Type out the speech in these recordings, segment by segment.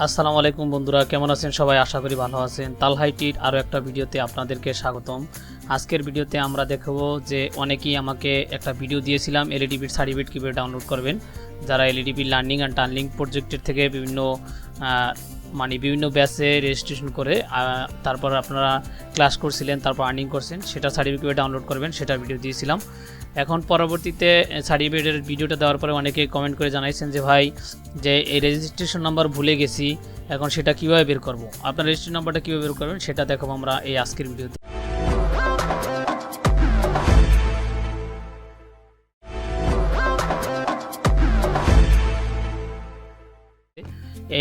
আসসালামু আলাইকুম বন্ধুরা, কেমন আছেন সবাই? আশা করি ভালো আছেন। তালহা আইটির আরও একটা ভিডিওতে আপনাদেরকে স্বাগতম। আজকের ভিডিওতে আমরা দেখাবো যে অনেকেই আমাকে একটা ভিডিও দিয়েছিলাম এলইডিপির সার্টিফিকেট কীভাবে ডাউনলোড করবেন। যারা এলইডিপি লার্নিং অ্যান্ড টার্নিং প্রজেক্টের থেকে বিভিন্ন ব্যাচে রেজিস্ট্রেশন করে তারপর আপনারা ক্লাস করছিলেন, তারপর আর্নিং করছেন, সেটা সার্টিফিকেট ডাউনলোড করবেন, সেটা ভিডিও দিয়েছিলাম। এখন পরবর্তীতে সার্টিফিকেটের ভিডিওটা দেওয়ার পরে অনেকে কমেন্ট করে জানাইছেন যে ভাই, যে এই রেজিস্ট্রেশন নাম্বার ভুলে গেছি, এখন সেটা কীভাবে বের করব। আপনার রেজিস্ট্রেশন নাম্বারটা কীভাবে বের করবেন সেটা দেখাবো আমরা এই আজকের ভিডিওতে।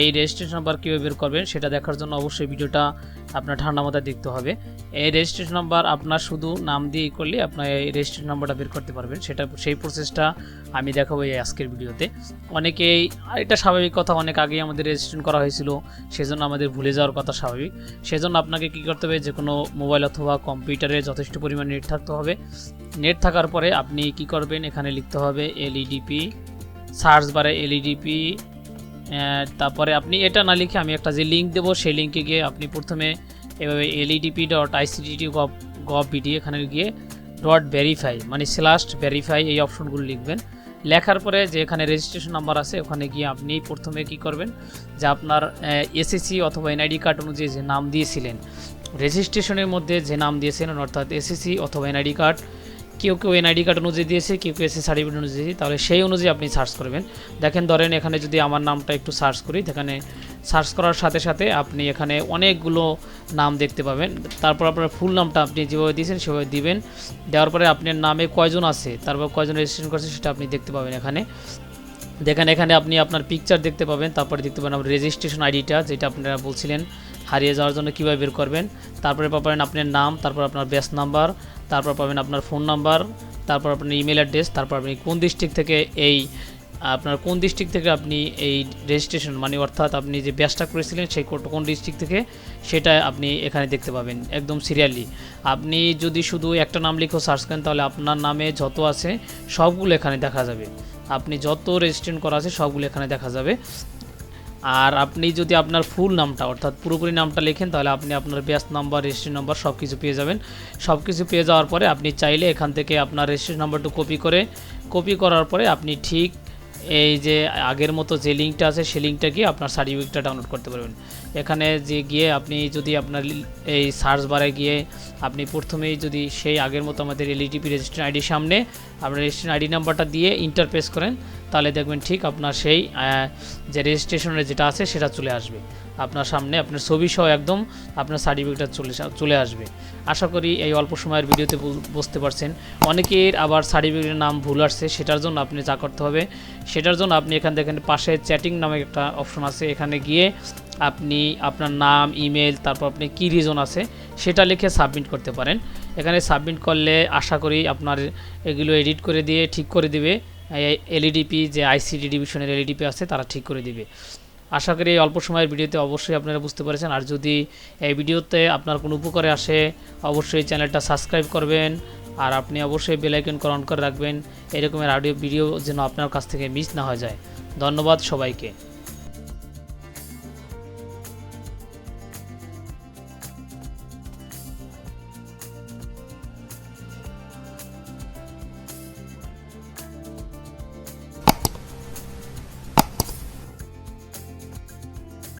এই রেজিস্ট্রেশন নাম্বার কীভাবে বের করবেন সেটা দেখার জন্য অবশ্যই ভিডিওটা আপনার ঠান্ডা মাথায় দেখতে হবে। এই রেজিস্ট্রেশন নাম্বার আপনার শুধু নাম দিয়ে করলে আপনার এই রেজিস্ট্রেশন নাম্বারটা বের করতে পারবেন, সেই প্রসেসটা আমি দেখাবো এই আজকের ভিডিওতে। অনেকেই, এটা স্বাভাবিক কথা, অনেক আগেই আমাদের রেজিস্ট্রেশন করা হয়েছিল, সেজন্য আমাদের ভুলে যাওয়ার কথা স্বাভাবিক। সেজন্য আপনাকে কী করতে হবে, যে কোনো মোবাইল অথবা কম্পিউটারে যথেষ্ট পরিমাণ নেট থাকতে হবে। নেট থাকার পরে আপনি কি করবেন, এখানে লিখতে হবে এলইডিপি, সার্চ বারে এলইডিপি। তারপরে আপনি এটা না লিখে আমি একটা যে লিঙ্ক দেবো, সেই লিঙ্কে গিয়ে আপনি প্রথমে এভাবে LEDP.ICT.gov.bd এখানে গিয়ে .verify মানে /verify এই অপশনগুলো লিখবেন। লেখার পরে যে এখানে রেজিস্ট্রেশন নাম্বার আছে, ওখানে গিয়ে আপনি প্রথমে কি করবেন, যে আপনার এসএসসি অথবা এনআইডি কার্ড অনুযায়ী যে নাম দিয়েছিলেন, রেজিস্ট্রেশনের মধ্যে যে নাম দিয়েছিলেন, অর্থাৎ এসএসসি অথবা এনআইডি কার্ড, কেউ এনআইডি কার্ড অনুযায়ী দিয়েছে, কেউ এসএসসি সার্টিফিকেট অনুযায়ী, তাহলে সেই অনুযায়ী আপনি সার্চ করবেন। দেখেন, ধরেন এখানে যদি আমার নামটা একটু সার্চ করি, এখানে সার্চ করার সাথে সাথে আপনি এখানে অনেকগুলো নাম দেখতে পাবেন। তারপর আপনার ফুল নামটা আপনি যেভাবে দিয়েছেন সেভাবে দিবেন। দেওয়ার পরে আপনার নামে কয়জন আছে, তারপর কয়জন রেজিস্ট্রেশন করছে সেটা আপনি দেখতে পাবেন। এখানে দেখেন, এখানে আপনি আপনার পিকচার দেখতে পাবেন, তারপরে দেখতে পাবেন আপনার রেজিস্ট্রেশন আইডিটা, যেটা আপনারা বলছিলেন হারিয়ে যাওয়ার জন্য কীভাবে বের করবেন। তারপরে পাবেন আপনার নাম, তারপর আপনার ব্যাচ নাম্বার, তারপর পাবেন আপনার ফোন নাম্বার, তারপর আপনার ইমেল অ্যাড্রেস, তারপর আপনি কোন ডিস্ট্রিক্ট থেকে আপনি এই রেজিস্ট্রেশন মানে অর্থাৎ আপনি যে ব্যাচটা করেছিলেন সেই কোন ডিস্ট্রিক্ট থেকে, সেটা আপনি এখানে দেখতে পাবেন একদম সিরিয়ালি। আপনি যদি শুধু একটা নাম লিখেও সার্চ করেন, তাহলে আপনার নামে যত আছে সবগুলো এখানে দেখা যাবে। আপনি যত রেজিস্ট্রেশন করা আছে সবগুলো এখানে দেখা যাবে। আর আপনি যদি আপনার ফুল নামটা অর্থাৎ পুরোপুরি নামটা লেখেন, তাহলে আপনি আপনার ব্যাচ নাম্বার, রেজিস্ট্রেশন নাম্বার সব কিছু পেয়ে যাবেন। সব কিছু পেয়ে যাওয়ার পরে আপনি চাইলে এখান থেকে আপনার রেজিস্ট্রেশন নাম্বারটা কপি করার পরে আপনি ঠিক এই যে আগের মতো যে লিঙ্কটা আছে সেই লিঙ্কটা গিয়ে আপনার সার্টিফিকেটটা ডাউনলোড করতে পারবেন। এখানে যে গিয়ে আপনি যদি আপনার এই সার্চ বারে গিয়ে আপনি প্রথমেই যদি সেই আগের মতো আমাদের এলইডিপি রেজিস্ট্রেশন আইডির সামনে আপনার রেজিস্ট্রেশন আইডি নাম্বারটা দিয়ে ইন্টার প্রেস করেন, তাহলে দেখবেন ঠিক আপনার সেই যে রেজিস্ট্রেশনের যেটা আছে সেটা চলে আসবে আপনার সামনে, আপনার ছবি সহ একদম আপনার সার্টিফিকেটটা চলে আসবে। আশা করি এই অল্প সময়ের ভিডিওতে বুঝতে পারছেন। অনেকের আবার সার্টিফিকেটের নাম ভুল আসছে, সেটার জন্য আপনি যা করতে হবে, সেটার জন্য আপনি এখান থেকে পাশে চ্যাটিং নামে একটা অপশন আছে, এখানে গিয়ে আপনি আপনার নাম, ইমেল, তারপর আপনি কী রিজন আছে সেটা লিখে সাবমিট করতে পারেন। এখানে সাবমিট করলে আশা করি আপনার এগুলো এডিট করে দিয়ে ঠিক করে দিবে এলইডিপি, যে আইসিটি ডিভিশনের এলইডিপি আছে তারা ঠিক করে দিবে। আশা করি এই অল্প সময়ের ভিডিওতে অবশ্যই আপনারা বুঝতে পেরেছেন। আর যদি এই ভিডিওতে আপনার কোনো উপকারে আসে, অবশ্যই চ্যানেলটা সাবস্ক্রাইব করবেন, আর আপনি অবশ্যই বেল আইকন অন করে রাখবেন, এরকমের অডিও ভিডিও যেন আপনার কাছ থেকে মিস না হয়ে যায়। ধন্যবাদ সবাইকে।